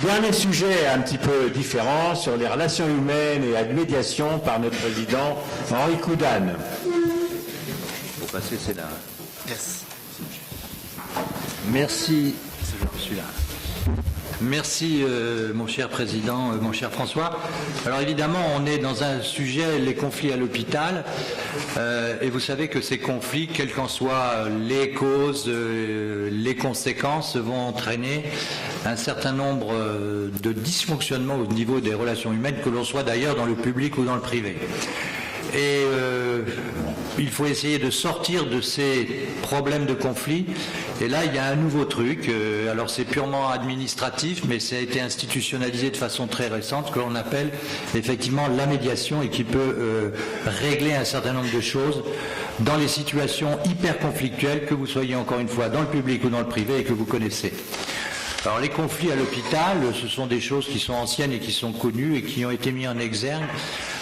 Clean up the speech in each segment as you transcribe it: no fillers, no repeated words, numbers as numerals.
Dernier sujet un petit peu différent sur les relations humaines et la médiation par notre président Henri Coudane. Pour passer, c'est là. Yes. Merci. Celui-là. Merci, mon cher président, mon cher François. Alors évidemment, on est dans un sujet, les conflits à l'hôpital, et vous savez que ces conflits, quelles qu'en soient les causes, les conséquences, vont entraîner un certain nombre de dysfonctionnements au niveau des relations humaines, que l'on soit d'ailleurs dans le public ou dans le privé. Et il faut essayer de sortir de ces problèmes de conflit. Et là, il y a un nouveau truc. Alors, c'est purement administratif, mais ça a été institutionnalisé de façon très récente, que l'on appelle effectivement la médiation et qui peut régler un certain nombre de choses dans les situations hyper conflictuelles, que vous soyez encore une fois dans le public ou dans le privé et que vous connaissez. Alors les conflits à l'hôpital, ce sont des choses qui sont anciennes et qui sont connues et qui ont été mis en exergue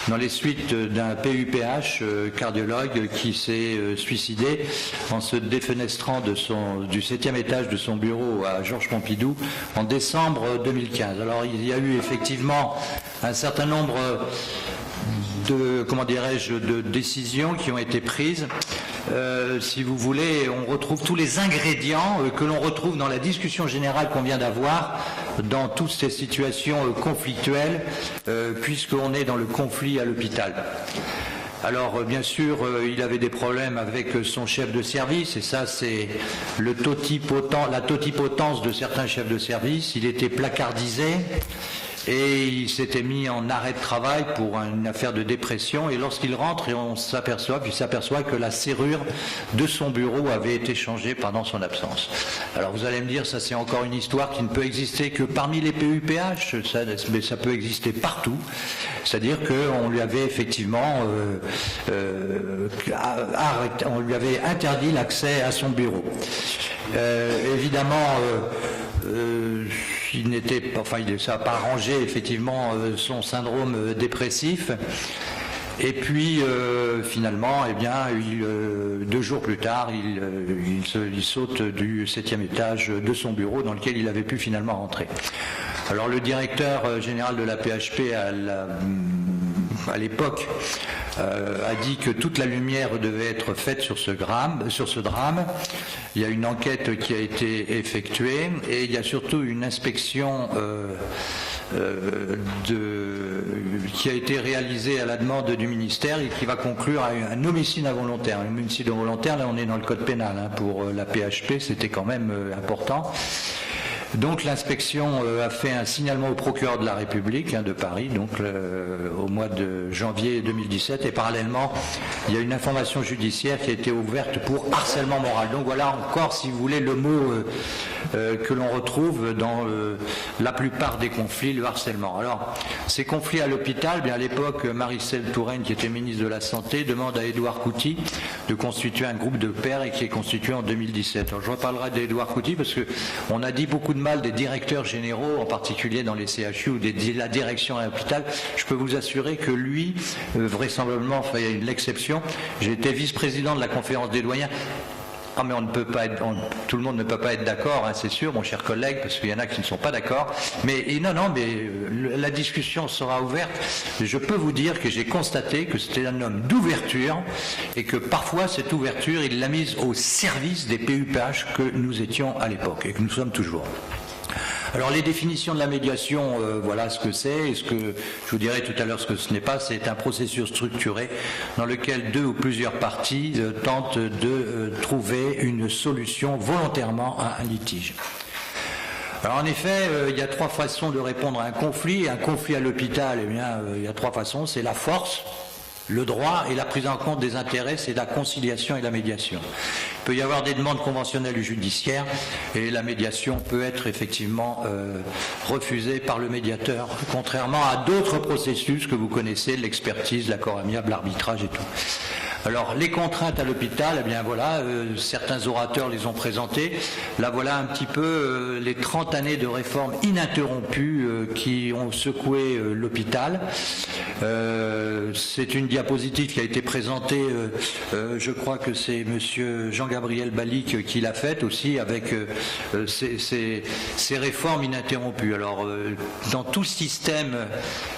dans les suites d'un PUPH cardiologue qui s'est suicidé en se défenestrant du 7e étage de son bureau à Georges Pompidou en décembre 2015. Alors il y a eu effectivement un certain nombre de décisions qui ont été prises. Si vous voulez, on retrouve tous les ingrédients que l'on retrouve dans la discussion générale qu'on vient d'avoir, dans toutes ces situations conflictuelles, puisqu'on est dans le conflit à l'hôpital. Alors, bien sûr, il avait des problèmes avec son chef de service, et ça, c'est la totipotence de certains chefs de service. Il était placardisé. Et il s'était mis en arrêt de travail pour une affaire de dépression. Et lorsqu'il rentre, il s'aperçoit que la serrure de son bureau avait été changée pendant son absence. Alors vous allez me dire, ça c'est encore une histoire qui ne peut exister que parmi les PUPH, mais ça peut exister partout. C'est-à-dire qu'on lui avait effectivement on lui avait interdit l'accès à son bureau. Évidemment, ça n'a pas arrangé effectivement son syndrome dépressif. Et puis finalement, 2 jours plus tard, il saute du 7e étage de son bureau dans lequel il avait pu finalement rentrer. Alors le directeur général de la PHP à l'époque a dit que toute la lumière devait être faite sur ce drame. Il y a une enquête qui a été effectuée et il y a surtout une inspection qui a été réalisée à la demande du ministère et qui va conclure à un homicide involontaire. Un homicide involontaire, là on est dans le code pénal. Pour la PHP, c'était quand même important. Donc l'inspection a fait un signalement au procureur de la République de Paris, donc au mois de janvier 2017, et parallèlement il y a une information judiciaire qui a été ouverte pour harcèlement moral. Donc voilà encore, si vous voulez, le mot que l'on retrouve dans la plupart des conflits, le harcèlement. Alors ces conflits à l'hôpital, à l'époque Marie-Celle Touraine, qui était ministre de la Santé, demande à Édouard Couty de constituer un groupe de pairs et qui est constitué en 2017. Alors je reparlerai d'Édouard Couty parce qu'on a dit beaucoup de mal des directeurs généraux, en particulier dans les CHU ou de la direction à l'hôpital. Je peux vous assurer que lui, vraisemblablement, il y a une exception. J'ai été vice-président de la conférence des doyens. Ah mais on ne peut pas être, tout le monde ne peut pas être d'accord, c'est sûr, mon cher collègue, parce qu'il y en a qui ne sont pas d'accord. Mais la discussion sera ouverte. Je peux vous dire que j'ai constaté que c'était un homme d'ouverture et que parfois cette ouverture, il l'a mise au service des PUPH que nous étions à l'époque et que nous sommes toujours. Alors les définitions de la médiation, voilà ce que c'est, et ce que je vous dirai tout à l'heure ce que ce n'est pas, c'est un processus structuré dans lequel 2 ou plusieurs parties tentent de trouver une solution volontairement à un litige. Alors en effet, il y a 3 façons de répondre à un conflit. Un conflit à l'hôpital, il y a 3 façons, c'est la force, le droit et la prise en compte des intérêts, c'est la conciliation et la médiation. Il peut y avoir des demandes conventionnelles ou judiciaires et la médiation peut être effectivement refusée par le médiateur, contrairement à d'autres processus que vous connaissez, l'expertise, l'accord amiable, l'arbitrage et tout. Alors les contraintes à l'hôpital, eh bien voilà, certains orateurs les ont présentées. Là voilà un petit peu les 30 années de réformes ininterrompues qui ont secoué l'hôpital. C'est une diapositive qui a été présentée, je crois que c'est monsieur Jean-Gabriel Balic qui l'a faite aussi, avec ces réformes ininterrompues. Alors dans tout système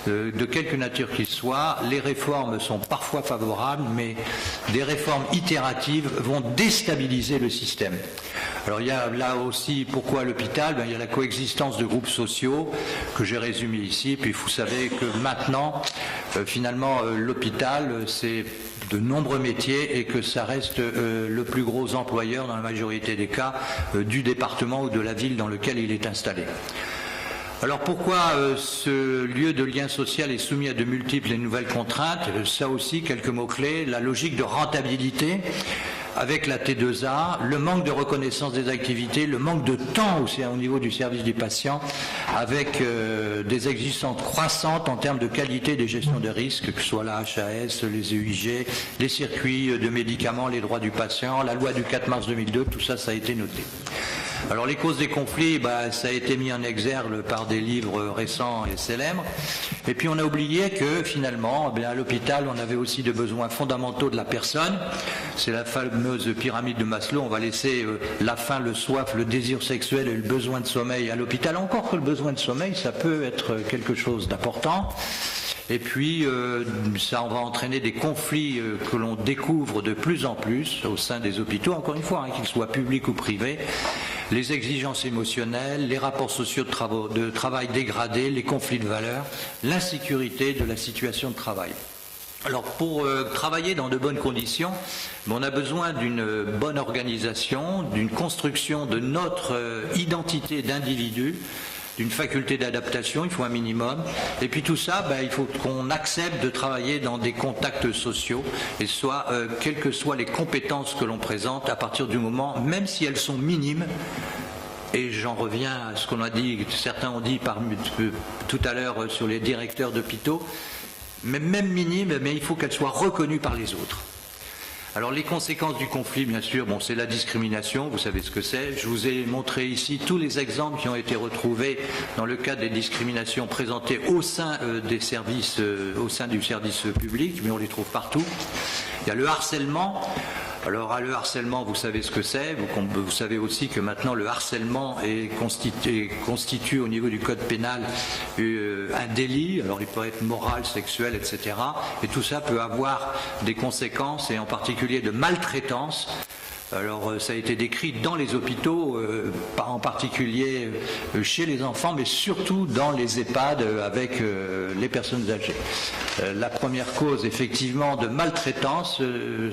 de quelque nature qu'il soit, les réformes sont parfois favorables, mais des réformes itératives vont déstabiliser le système. Alors il y a là aussi, pourquoi l'hôpital? Il y a la coexistence de groupes sociaux que j'ai résumé ici, puis vous savez que maintenant, finalement, l'hôpital, c'est de nombreux métiers et que ça reste le plus gros employeur dans la majorité des cas du département ou de la ville dans lequel il est installé. Alors pourquoi ce lieu de lien social est soumis à de multiples et nouvelles contraintes? Ça aussi, quelques mots-clés. La logique de rentabilité avec la T2A, le manque de reconnaissance des activités, le manque de temps aussi au niveau du service du patient, avec des exigences croissantes en termes de qualité des gestions de risques, que ce soit la HAS, les EIG, les circuits de médicaments, les droits du patient, la loi du 4 mars 2002, tout ça, ça a été noté. Alors les causes des conflits, ça a été mis en exergue par des livres récents et célèbres. Et puis on a oublié que finalement, à l'hôpital, on avait aussi des besoins fondamentaux de la personne. C'est la fameuse pyramide de Maslow. On va laisser la faim, le soif, le désir sexuel et le besoin de sommeil à l'hôpital. Encore que le besoin de sommeil, ça peut être quelque chose d'important. Et puis, ça va entraîner des conflits que l'on découvre de plus en plus au sein des hôpitaux, encore une fois, qu'ils soient publics ou privés. Les exigences émotionnelles, les rapports sociaux de travail dégradés, les conflits de valeurs, l'insécurité de la situation de travail. Alors pour travailler dans de bonnes conditions, on a besoin d'une bonne organisation, d'une construction de notre identité d'individu, d'une faculté d'adaptation, il faut un minimum. Et puis tout ça, il faut qu'on accepte de travailler dans des contacts sociaux, et soit, quelles que soient les compétences que l'on présente, à partir du moment, même si elles sont minimes, et j'en reviens à ce qu'on a dit, certains ont dit tout à l'heure sur les directeurs d'hôpitaux, mais même minimes, mais il faut qu'elles soient reconnues par les autres. Alors les conséquences du conflit, bien sûr, c'est la discrimination, vous savez ce que c'est. Je vous ai montré ici tous les exemples qui ont été retrouvés dans le cadre des discriminations présentées au sein des services, au sein du service public, mais on les trouve partout. Il y a le harcèlement. Alors le harcèlement, vous savez ce que c'est. Vous savez aussi que maintenant le harcèlement constitue au niveau du code pénal un délit. Alors il peut être moral, sexuel, etc. Et tout ça peut avoir des conséquences, et en particulier de maltraitance. Alors ça a été décrit dans les hôpitaux, en particulier chez les enfants, mais surtout dans les EHPAD avec les personnes âgées. La première cause effectivement de maltraitance,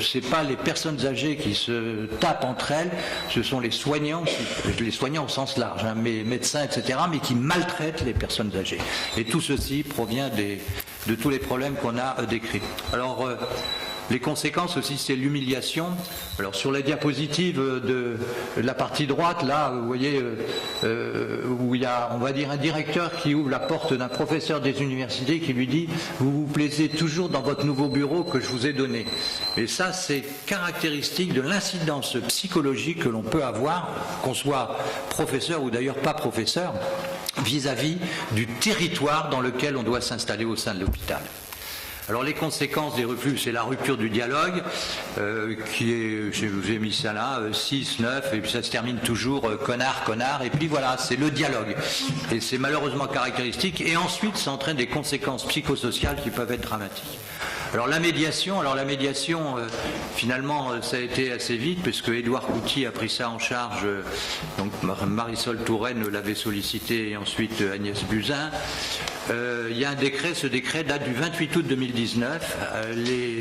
c'est pas les personnes âgées qui se tapent entre elles, ce sont les soignants au sens large, mais médecins, etc., mais qui maltraitent les personnes âgées. Et tout ceci provient de tous les problèmes qu'on a décrits. Alors les conséquences aussi, c'est l'humiliation. Alors sur la diapositive de la partie droite, là, vous voyez, où il y a, on va dire, un directeur qui ouvre la porte d'un professeur des universités qui lui dit « Vous vous plaisez toujours dans votre nouveau bureau que je vous ai donné ». Et ça, c'est caractéristique de l'incidence psychologique que l'on peut avoir, qu'on soit professeur ou d'ailleurs pas professeur, vis-à-vis du territoire dans lequel on doit s'installer au sein de l'hôpital. Alors les conséquences des refus, c'est la rupture du dialogue, qui est, je vous ai mis ça là, 6, 9, et puis ça se termine toujours connard, connard, et puis voilà, c'est le dialogue. Et c'est malheureusement caractéristique, et ensuite ça entraîne des conséquences psychosociales qui peuvent être dramatiques. Alors la médiation, finalement ça a été assez vite, puisque Édouard Couty a pris ça en charge, donc Marisol Touraine l'avait sollicité, et ensuite Agnès Buzyn. Il y a un décret, ce décret date du 28 août 2019.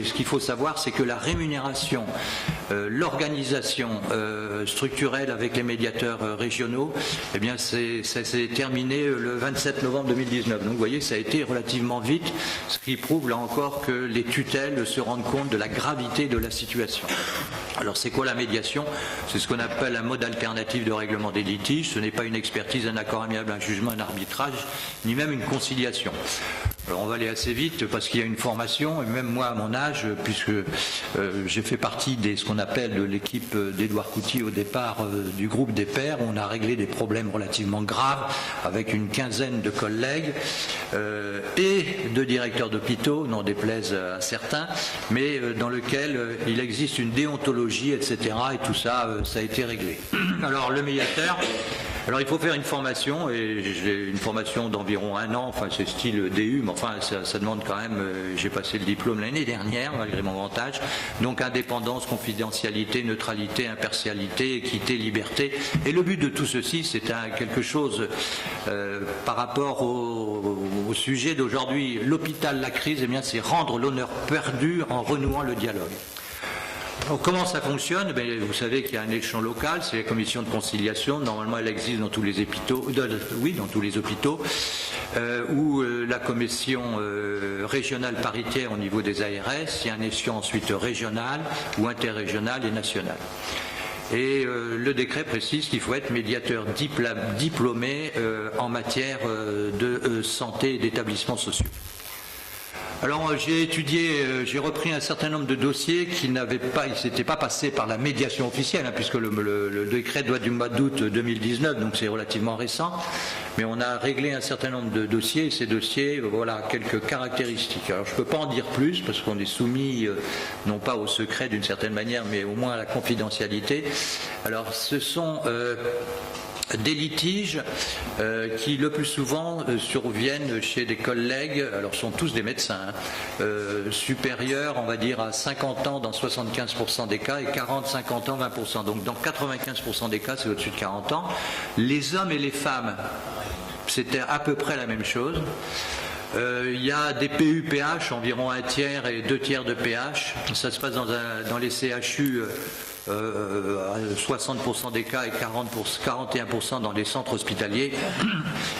Ce qu'il faut savoir, c'est que la rémunération, l'organisation structurelle avec les médiateurs régionaux, eh bien ça s'est terminé le 27 novembre 2019. Donc vous voyez, ça a été relativement vite, ce qui prouve là encore que les tutelles se rendent compte de la gravité de la situation. Alors c'est quoi la médiation? C'est ce qu'on appelle un mode alternatif de règlement des litiges. Ce n'est pas une expertise, un accord amiable, un jugement, un arbitrage, ni même une conciliation. Alors on va aller assez vite parce qu'il y a une formation, et même moi à mon âge, puisque j'ai fait partie de ce qu'on appelle de l'équipe d'Édouard Couty au départ du groupe des pairs, on a réglé des problèmes relativement graves avec une quinzaine de collègues et de directeurs d'hôpitaux, n'en déplaise à certains, mais dans lequel il existe une déontologie, etc. Et tout ça, ça a été réglé. Alors le médiateur, alors il faut faire une formation, et j'ai une formation d'environ 1 an, enfin c'est style DU, mais enfin ça demande quand même, j'ai passé le diplôme l'année dernière, malgré mon grand âge, donc indépendance, confidentialité, neutralité, impartialité, équité, liberté, et le but de tout ceci, c'est quelque chose par rapport au sujet d'aujourd'hui, l'hôpital, la crise, eh bien c'est rendre l'honneur perdu en renouant le dialogue. Alors, comment ça fonctionne? Vous savez qu'il y a un échelon local, c'est la commission de conciliation. Normalement, elle existe dans tous les hôpitaux, dans tous les hôpitaux, ou la commission régionale paritaire au niveau des ARS. Il y a un échelon ensuite régional ou interrégional et national. Et le décret précise qu'il faut être médiateur diplômé en matière de santé et d'établissements sociaux. Alors j'ai repris un certain nombre de dossiers qui s'étaient pas passés par la médiation officielle, puisque le décret doit du mois d'août 2019, donc c'est relativement récent. Mais on a réglé un certain nombre de dossiers, et ces dossiers, voilà, quelques caractéristiques. Alors je ne peux pas en dire plus, parce qu'on est soumis, non pas au secret d'une certaine manière, mais au moins à la confidentialité. Alors ce sont des litiges qui le plus souvent surviennent chez des collègues, alors sont tous des médecins, supérieurs on va dire à 50 ans dans 75% des cas et 40, 50 ans, 20%. Donc dans 95% des cas c'est au-dessus de 40 ans. Les hommes et les femmes, c'était à peu près la même chose. Il y a des PU-PH, environ 1/3 et 2/3 de PH. Ça se passe dans les CHU. 60% des cas et 41% dans les centres hospitaliers,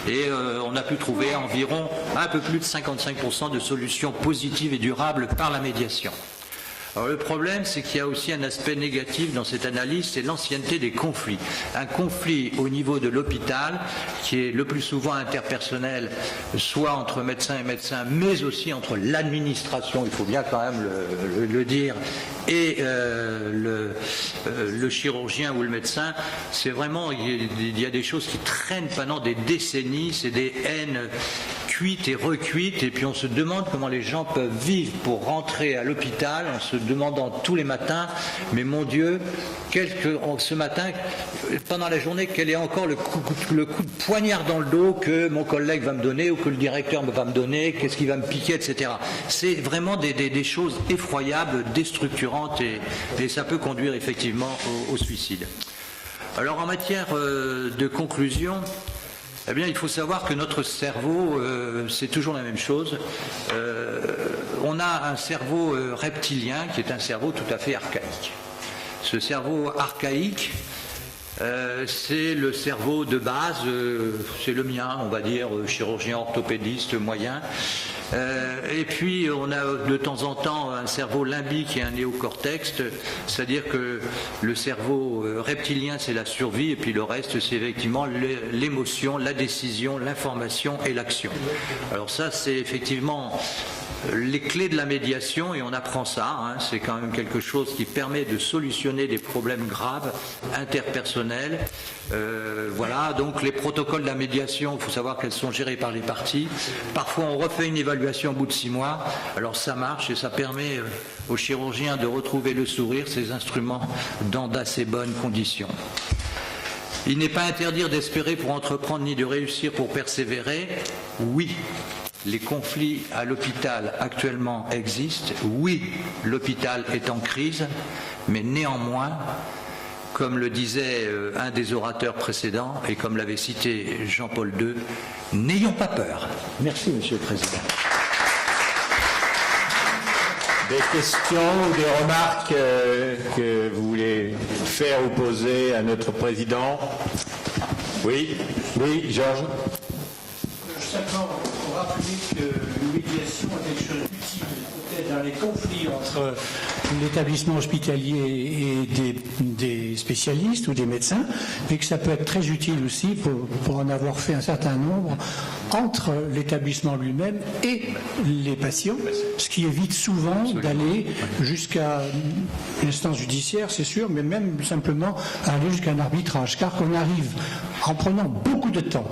et on a pu trouver environ un peu plus de 55% de solutions positives et durables par la médiation. Alors le problème, c'est qu'il y a aussi un aspect négatif dans cette analyse, c'est l'ancienneté des conflits. Un conflit au niveau de l'hôpital, qui est le plus souvent interpersonnel, soit entre médecins et médecins, mais aussi entre l'administration, il faut bien quand même le dire, et le chirurgien ou le médecin. C'est vraiment, il y a des choses qui traînent pendant des décennies, c'est des haines cuites et recuites, et puis on se demande comment les gens peuvent vivre pour rentrer à l'hôpital en se demandant tous les matins, mais mon Dieu, ce matin, pendant la journée, quel est encore le coup de poignard dans le dos que mon collègue va me donner ou que le directeur va me donner, qu'est-ce qu'il va me piquer, etc. C'est vraiment des choses effroyables, déstructurantes, et ça peut conduire effectivement au suicide. Alors en matière de conclusion, eh bien, il faut savoir que notre cerveau, c'est toujours la même chose. On a un cerveau reptilien qui est un cerveau tout à fait archaïque. Ce cerveau archaïque, c'est le cerveau de base, c'est le mien, on va dire, chirurgien orthopédiste moyen. Et puis on a de temps en temps un cerveau limbique et un néocortex, c'est-à-dire que le cerveau reptilien c'est la survie, et puis le reste c'est effectivement l'émotion, la décision, l'information et l'action. Alors ça c'est effectivement les clés de la médiation, et on apprend ça, c'est quand même quelque chose qui permet de solutionner des problèmes graves interpersonnels. Voilà, donc les protocoles de la médiation, il faut savoir qu'elles sont gérées par les parties. Parfois on refait une évaluation au bout de 6 mois, alors ça marche et ça permet aux chirurgiens de retrouver le sourire, ces instruments dans d'assez bonnes conditions. Il n'est pas interdit d'espérer pour entreprendre ni de réussir pour persévérer. Oui, les conflits à l'hôpital actuellement existent. Oui, l'hôpital est en crise, mais néanmoins, comme le disait un des orateurs précédents et comme l'avait cité Jean-Paul II, n'ayons pas peur. Merci, Monsieur le Président. Des questions ou des remarques que vous voulez faire ou poser à notre Président? Oui, Georges. Simplement, pour rappeler que la médiation est quelque chose d'utile dans les conflits entre l'établissement hospitalier et des spécialistes ou des médecins, mais que ça peut être très utile aussi pour en avoir fait un certain nombre entre l'établissement lui-même et les patients, ce qui évite souvent d'aller jusqu'à une instance judiciaire, c'est sûr, mais même simplement aller jusqu'à un arbitrage, car qu'on arrive en prenant beaucoup de temps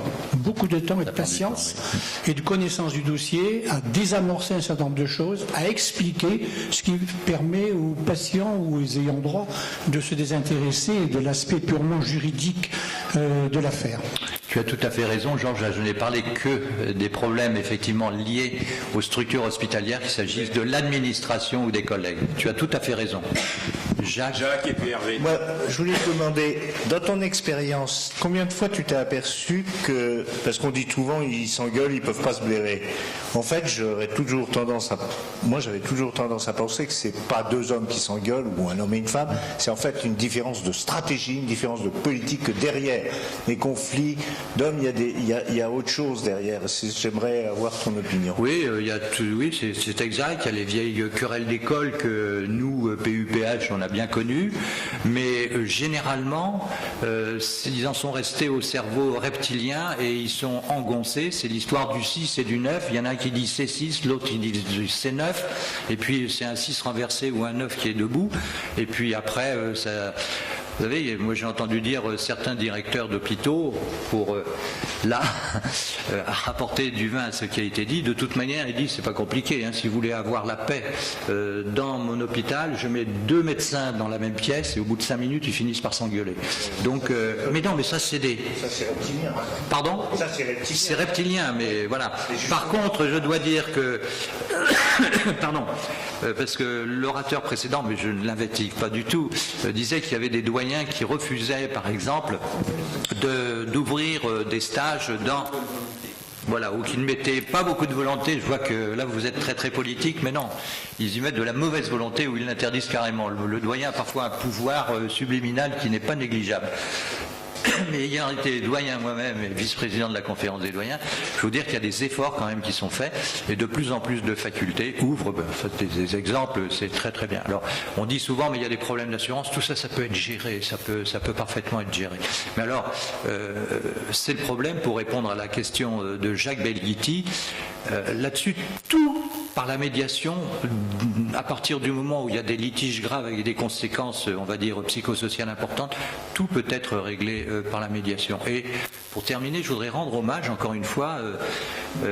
et de patience et de connaissance du dossier à désamorcer un certain nombre de choses, à expliquer, ce qui permet aux patients ou aux ayants droit de se désintéresser de l'aspect purement juridique de l'affaire. Tu as tout à fait raison, Georges. Je n'ai parlé que des problèmes effectivement liés aux structures hospitalières, qu'il s'agisse de l'administration ou des collègues. Tu as tout à fait raison. Jacques et puis Hervé. Moi, je voulais te demander, dans ton expérience, combien de fois tu t'es aperçu que, parce qu'on dit souvent, ils s'engueulent, ils peuvent pas se blairer. En fait, j'avais toujours tendance à penser que c'est pas deux hommes qui s'engueulent ou un homme et une femme, c'est en fait une différence de stratégie, une différence de politique, que derrière les conflits d'hommes, il y a autre chose derrière. J'aimerais avoir ton opinion. Oui, c'est exact. Il y a les vieilles querelles d'école que nous, PUPH, on a bien connues, mais généralement, ils en sont restés au cerveau reptilien et ils sont engoncés. C'est l'histoire du 6 et du 9. Il y en a un qui dit C6, l'autre qui dit C9, et puis c'est un 6 renversé ou un 9 qui est debout, et puis après, ça... Vous savez, moi j'ai entendu dire certains directeurs d'hôpitaux, pour rapporter du vin à ce qui a été dit, de toute manière, ils disent c'est pas compliqué, si vous voulez avoir la paix dans mon hôpital, je mets 2 médecins dans la même pièce et au bout de 5 minutes, ils finissent par s'engueuler. Donc, mais non, mais ça c'est des... Ça c'est reptilien. Pardon ? Ça c'est reptilien. C'est reptilien, mais voilà. Par contre, je dois dire que... Pardon. Parce que l'orateur précédent, mais je ne l'investigue pas du tout, disait qu'il y avait des doyens qui refusaient, par exemple, d'ouvrir des stages ou qui ne mettaient pas beaucoup de volonté. Je vois que là vous êtes très très politique, mais non, ils y mettent de la mauvaise volonté ou ils l'interdisent carrément. Le doyen a parfois un pouvoir subliminal qui n'est pas négligeable. Mais ayant été doyen moi-même et vice-président de la conférence des doyens, je veux dire qu'il y a des efforts quand même qui sont faits et de plus en plus de facultés ouvrent des exemples, c'est très très bien. Alors on dit souvent mais il y a des problèmes d'assurance, tout ça peut être géré, ça peut parfaitement être géré. Mais alors c'est le problème, pour répondre à la question de Jacques Belghiti, là-dessus tout par la médiation, à partir du moment où il y a des litiges graves avec des conséquences, on va dire, psychosociales importantes, tout peut être réglé par la médiation. Et pour terminer, je voudrais rendre hommage, encore une fois,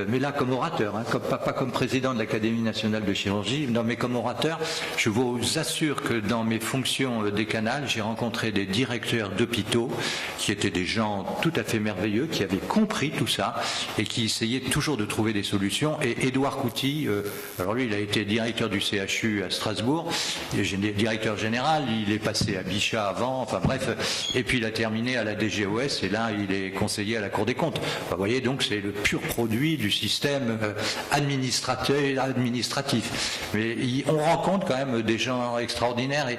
mais là comme orateur, pas comme président de l'Académie nationale de chirurgie, mais comme orateur, je vous assure que dans mes fonctions décanales, j'ai rencontré des directeurs d'hôpitaux qui étaient des gens tout à fait merveilleux, qui avaient compris tout ça et qui essayaient toujours de trouver des solutions. Et Édouard Couty, alors lui, il a été directeur du CHU à Strasbourg, directeur général, il est passé à Bichat avant, enfin bref, et puis il a terminé à la DGOS, et là, il est conseiller à la Cour des comptes. Vous voyez, donc c'est le pur produit du système administratif. Mais on rencontre quand même des gens extraordinaires et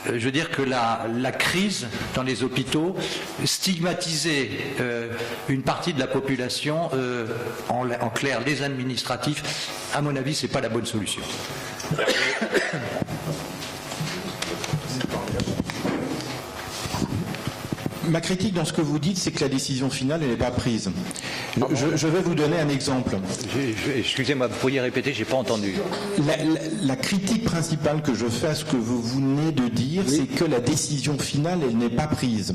je veux dire que la crise dans les hôpitaux, stigmatiser une partie de la population, en clair les administratifs, à mon avis, c'est pas la bonne solution. Ma critique dans ce que vous dites, c'est que la décision finale, elle n'est pas prise. Je vais vous donner un exemple. Excusez-moi, vous pourriez répéter, j'ai pas entendu. La critique principale que je fais à ce que vous venez de dire, c'est que la décision finale, elle n'est pas prise.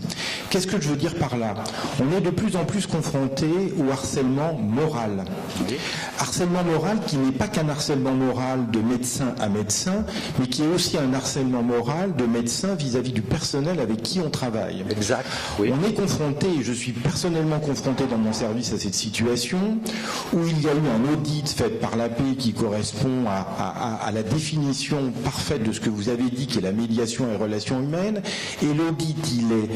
Qu'est-ce que je veux dire par là ? On est de plus en plus confronté au harcèlement moral. Oui. Harcèlement moral qui n'est pas qu'un harcèlement moral de médecin à médecin, mais qui est aussi un harcèlement moral de médecin vis-à-vis du personnel avec qui on travaille. Exact. Oui. On est confronté, et je suis personnellement confronté dans mon service à cette situation, où il y a eu un audit fait par l'AP qui correspond à la définition parfaite de ce que vous avez dit, qui est la médiation et relations humaines, et l'audit, il est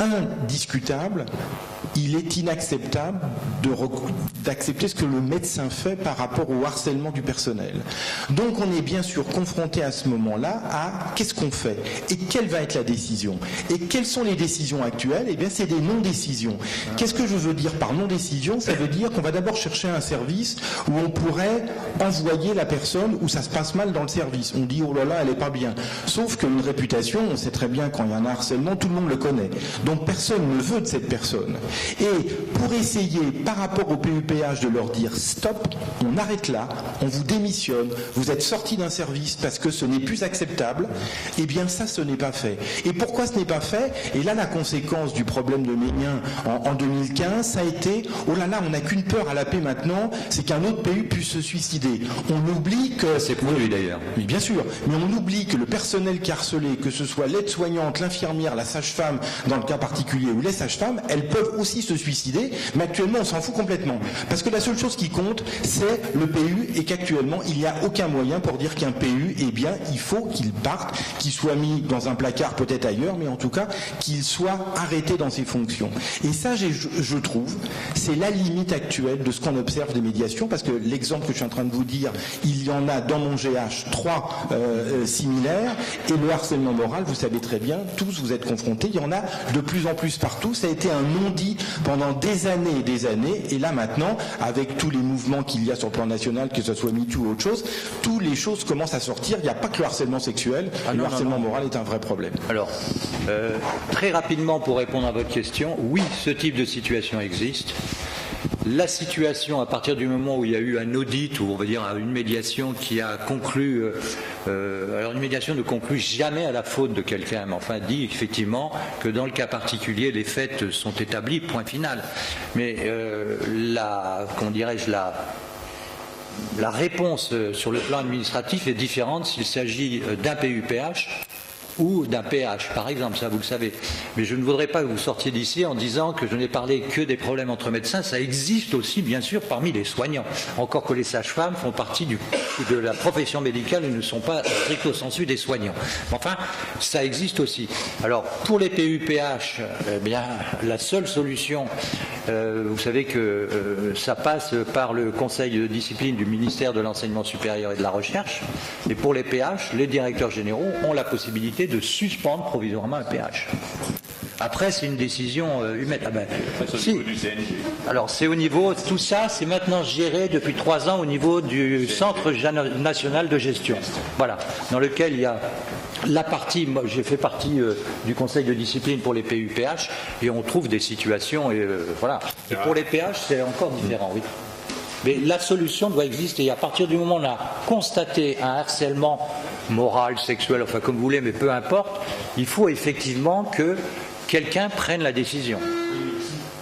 indiscutable il est inacceptable d'accepter ce que le médecin fait par rapport au harcèlement du personnel. Donc on est bien sûr confronté à ce moment-là à qu'est-ce qu'on fait et quelle va être la décision. Et quelles sont les décisions actuelles? Eh bien c'est des non-décisions. Qu'est-ce que je veux dire par non-décision? Ça veut dire qu'on va d'abord chercher un service où on pourrait envoyer la personne où ça se passe mal dans le service. On dit oh là là, elle est pas bien. Sauf qu'une réputation, on sait très bien quand il y a un harcèlement, tout le monde le connaît. Donc personne ne veut de cette personne. Et pour essayer, par rapport au PUPH, de leur dire stop, on arrête là, on vous démissionne, vous êtes sorti d'un service parce que ce n'est plus acceptable, eh bien ça, ce n'est pas fait. Et pourquoi ce n'est pas fait? Et là, la conséquence du problème de Ménien en 2015, ça a été oh là là, on n'a qu'une peur à la paix maintenant, c'est qu'un autre PU puisse se suicider. On oublie que... C'est produit d'ailleurs. Mais bien sûr, mais on oublie que le personnel qui est harcelé, que ce soit l'aide-soignante, l'infirmière, la sage-femme, dans le cas particulier, ou les sages-femmes, elles peuvent aussi se suicider, mais actuellement on s'en fout complètement. Parce que la seule chose qui compte, c'est le PU, et qu'actuellement il n'y a aucun moyen pour dire qu'un PU, eh bien, il faut qu'il parte, qu'il soit mis dans un placard peut-être ailleurs, mais en tout cas, qu'il soit arrêté dans ses fonctions. Et ça, je trouve, c'est la limite actuelle de ce qu'on observe des médiations, parce que l'exemple que je suis en train de vous dire, il y en a dans mon GH 3 similaires, et le harcèlement moral, vous savez très bien, tous vous êtes confrontés, il y en a de plus en plus partout, ça a été un non-dit pendant des années et des années, et là maintenant, avec tous les mouvements qu'il y a sur le plan national, que ce soit MeToo ou autre chose, toutes les choses commencent à sortir, il n'y a pas que le harcèlement sexuel, le harcèlement moral est un vrai problème. Alors, très rapidement pour répondre à votre question, oui, ce type de situation existe. La situation, à partir du moment où il y a eu un audit, ou on va dire une médiation qui a conclu, alors une médiation ne conclut jamais à la faute de quelqu'un, mais enfin dit effectivement que dans le cas particulier, les faits sont établis, point final. Mais la réponse sur le plan administratif est différente s'il s'agit d'un PUPH ou d'un PH, par exemple, ça vous le savez. Mais je ne voudrais pas que vous sortiez d'ici en disant que je n'ai parlé que des problèmes entre médecins. Ça existe aussi, bien sûr, parmi les soignants. Encore que les sages-femmes font partie de la profession médicale et ne sont pas stricto sensu des soignants. Enfin, ça existe aussi. Alors, pour les PUPH, eh bien, la seule solution, vous savez que ça passe par le conseil de discipline du ministère de l'Enseignement supérieur et de la Recherche. Et pour les PH, les directeurs généraux ont la possibilité de suspendre provisoirement un PH. Après, c'est une décision humaine. Ah ben, si. Alors, c'est au niveau, tout ça, c'est maintenant géré depuis 3 ans au niveau du Centre national de gestion. Voilà, dans lequel il y a la partie, moi j'ai fait partie du conseil de discipline pour les PUPH, et on trouve des situations, et voilà. Et pour les PH, c'est encore différent, oui. Mais la solution doit exister. Et à partir du moment où on a constaté un harcèlement moral, sexuel, enfin comme vous voulez, mais peu importe, il faut effectivement que quelqu'un prenne la décision.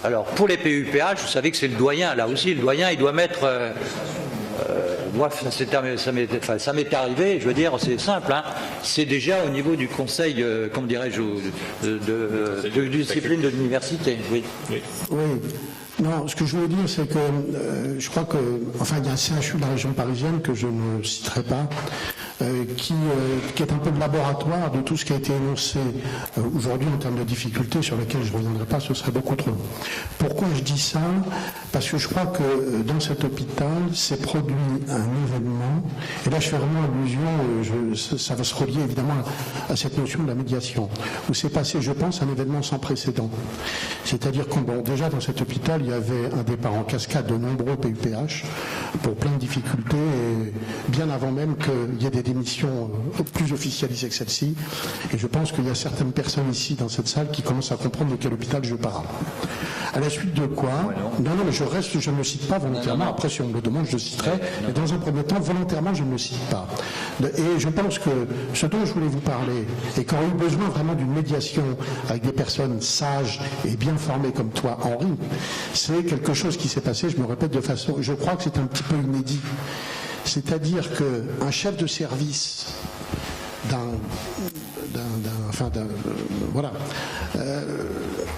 Alors pour les PUPH, vous savez que c'est le doyen. Là aussi, le doyen, il doit mettre... moi, ça m'est arrivé, je veux dire, c'est simple, hein, c'est déjà au niveau du conseil, comment dirais-je, de discipline de l'université. Oui. Oui. Non, ce que je voulais dire, c'est que je crois que, enfin, il y a un CHU de la région parisienne que je ne citerai pas, qui est un peu le laboratoire de tout ce qui a été énoncé aujourd'hui en termes de difficultés sur lesquelles je ne reviendrai pas, ce serait beaucoup trop long. Pourquoi je dis ça? Parce que je crois que dans cet hôpital s'est produit un événement, et là je fais vraiment allusion, ça va se relier évidemment à cette notion de la médiation, où s'est passé, je pense, un événement sans précédent. C'est-à-dire que, bon, déjà dans cet hôpital, il y avait un départ en cascade de nombreux PUPH pour plein de difficultés, et bien avant même qu'il y ait des démissions plus officialisées que celle-ci. Et je pense qu'il y a certaines personnes ici dans cette salle qui commencent à comprendre de quel hôpital je parle. À la suite de quoi, non, mais je ne le cite pas volontairement. Après, si on me le demande, je le citerai. Mais dans un premier temps, volontairement, je ne le cite pas. Et je pense que ce dont je voulais vous parler, et qu'on a eu besoin vraiment d'une médiation avec des personnes sages et bien formées comme toi, Henri, c'est quelque chose qui s'est passé, je me répète de façon, je crois que c'est un petit peu inédit. C'est-à-dire qu'un chef de service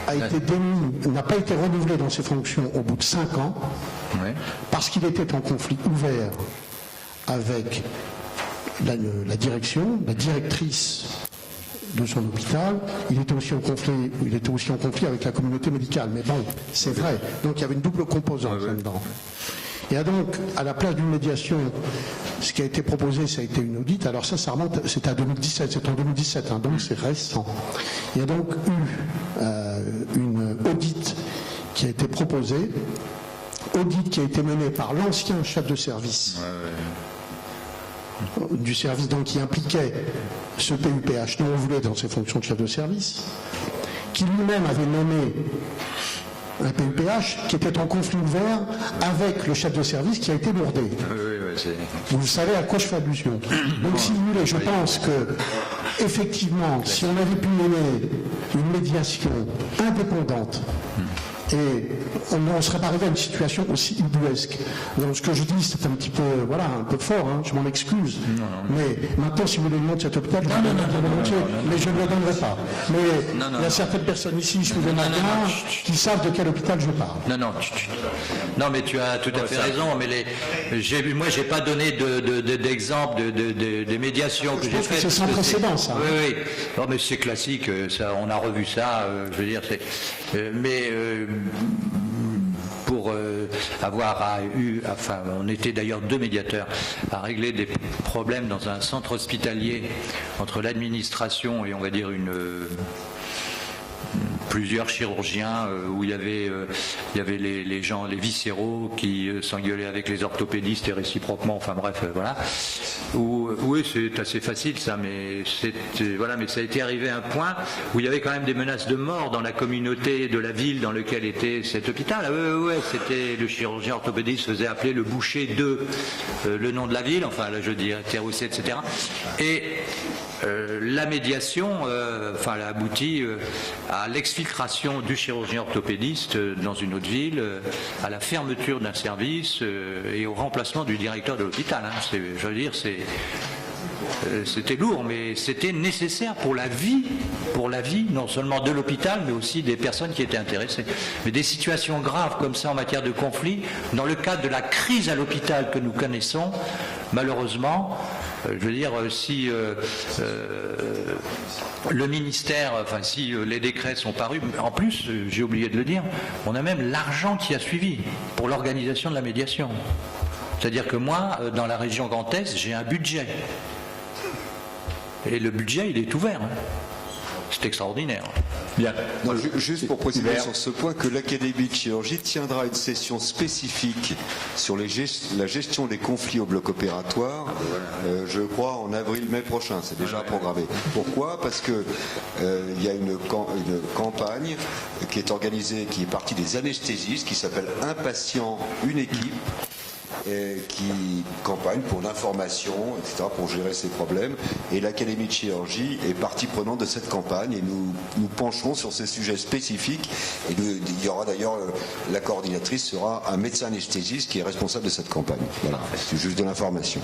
a été démis, n'a pas été renouvelé dans ses fonctions au bout de 5 ans, parce qu'il était en conflit ouvert avec la direction, la directrice de son hôpital, il était aussi en conflit avec la communauté médicale. Mais bon, c'est vrai. Donc il y avait une double composante là-dedans. Et donc, à la place d'une médiation, ce qui a été proposé, ça a été une audite. Alors ça remonte, c'est à 2017, c'est en 2017, hein, donc c'est récent. Il y a donc eu une audite qui a été proposée, audite qui a été menée par l'ancien chef de service du service, donc qui impliquait ce PUPH dont on voulait dans ses fonctions de chef de service, qui lui-même avait nommé un PUPH qui était en conflit ouvert avec le chef de service qui a été lourdé. Vous savez à quoi je fais allusion. Donc si vous voulez, je pense que effectivement, si on avait pu mener une médiation indépendante, et on ne serait pas arrivé à une situation aussi ubuesque. Donc ce que je dis, c'est un petit peu, un peu fort, hein, je m'en excuse. Mais maintenant, si vous voulez le nom de cet hôpital, mais je ne le donnerai pas. Mais il y a certaines personnes ici, je vous donne un nom, qui savent de quel hôpital je parle. Non, mais tu as tout à fait raison. Mais moi, j'ai pas donné d'exemple de médiation que j'ai faites. C'est sans précédent, ça. Oui. Non, mais c'est classique. Ça, on a revu ça. Je veux dire, pour on était d'ailleurs 2 médiateurs à régler des problèmes dans un centre hospitalier entre l'administration et on va dire plusieurs chirurgiens où il y avait les gens, les viscéraux qui s'engueulaient avec les orthopédistes et réciproquement, enfin bref, voilà. Oui, c'est assez facile ça, mais mais ça a été arrivé à un point où il y avait quand même des menaces de mort dans la communauté de la ville dans laquelle était cet hôpital. C'était le chirurgien orthopédiste faisait appeler le boucher de le nom de la ville, enfin là je dirais Terrousset, etc. Et la médiation a abouti à l'exfiltration du chirurgien orthopédiste dans une autre ville, à la fermeture d'un service et au remplacement du directeur de l'hôpital. Hein. Je veux dire, c'était lourd, mais c'était nécessaire pour la vie non seulement de l'hôpital, mais aussi des personnes qui étaient intéressées. Mais des situations graves comme ça en matière de conflit, dans le cadre de la crise à l'hôpital que nous connaissons, malheureusement, je veux dire, si le ministère, si les décrets sont parus, en plus, j'ai oublié de le dire, on a même l'argent qui a suivi pour l'organisation de la médiation. C'est-à-dire que moi, dans la région Grand Est, j'ai un budget. Et le budget, il est ouvert. Hein. C'est extraordinaire. Bien. Non, juste pour préciser sur ce point que l'Académie de chirurgie tiendra une session spécifique sur la gestion des conflits au bloc opératoire, je crois en avril-mai prochain, c'est déjà programmé. Pourquoi ? Parce que il y a une campagne qui est organisée, qui est partie des anesthésistes, qui s'appelle Un patient, une équipe, et qui campagne pour l'information, etc., pour gérer ces problèmes. Et l'Académie de chirurgie est partie prenante de cette campagne et nous pencherons sur ces sujets spécifiques. Et il y aura d'ailleurs, la coordinatrice sera un médecin anesthésiste qui est responsable de cette campagne. Voilà, c'est juste de l'information.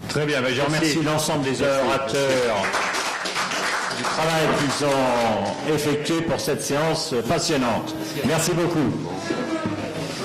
Très bien, je remercie l'ensemble des orateurs du travail qu'ils ont effectué pour cette séance passionnante. Merci beaucoup.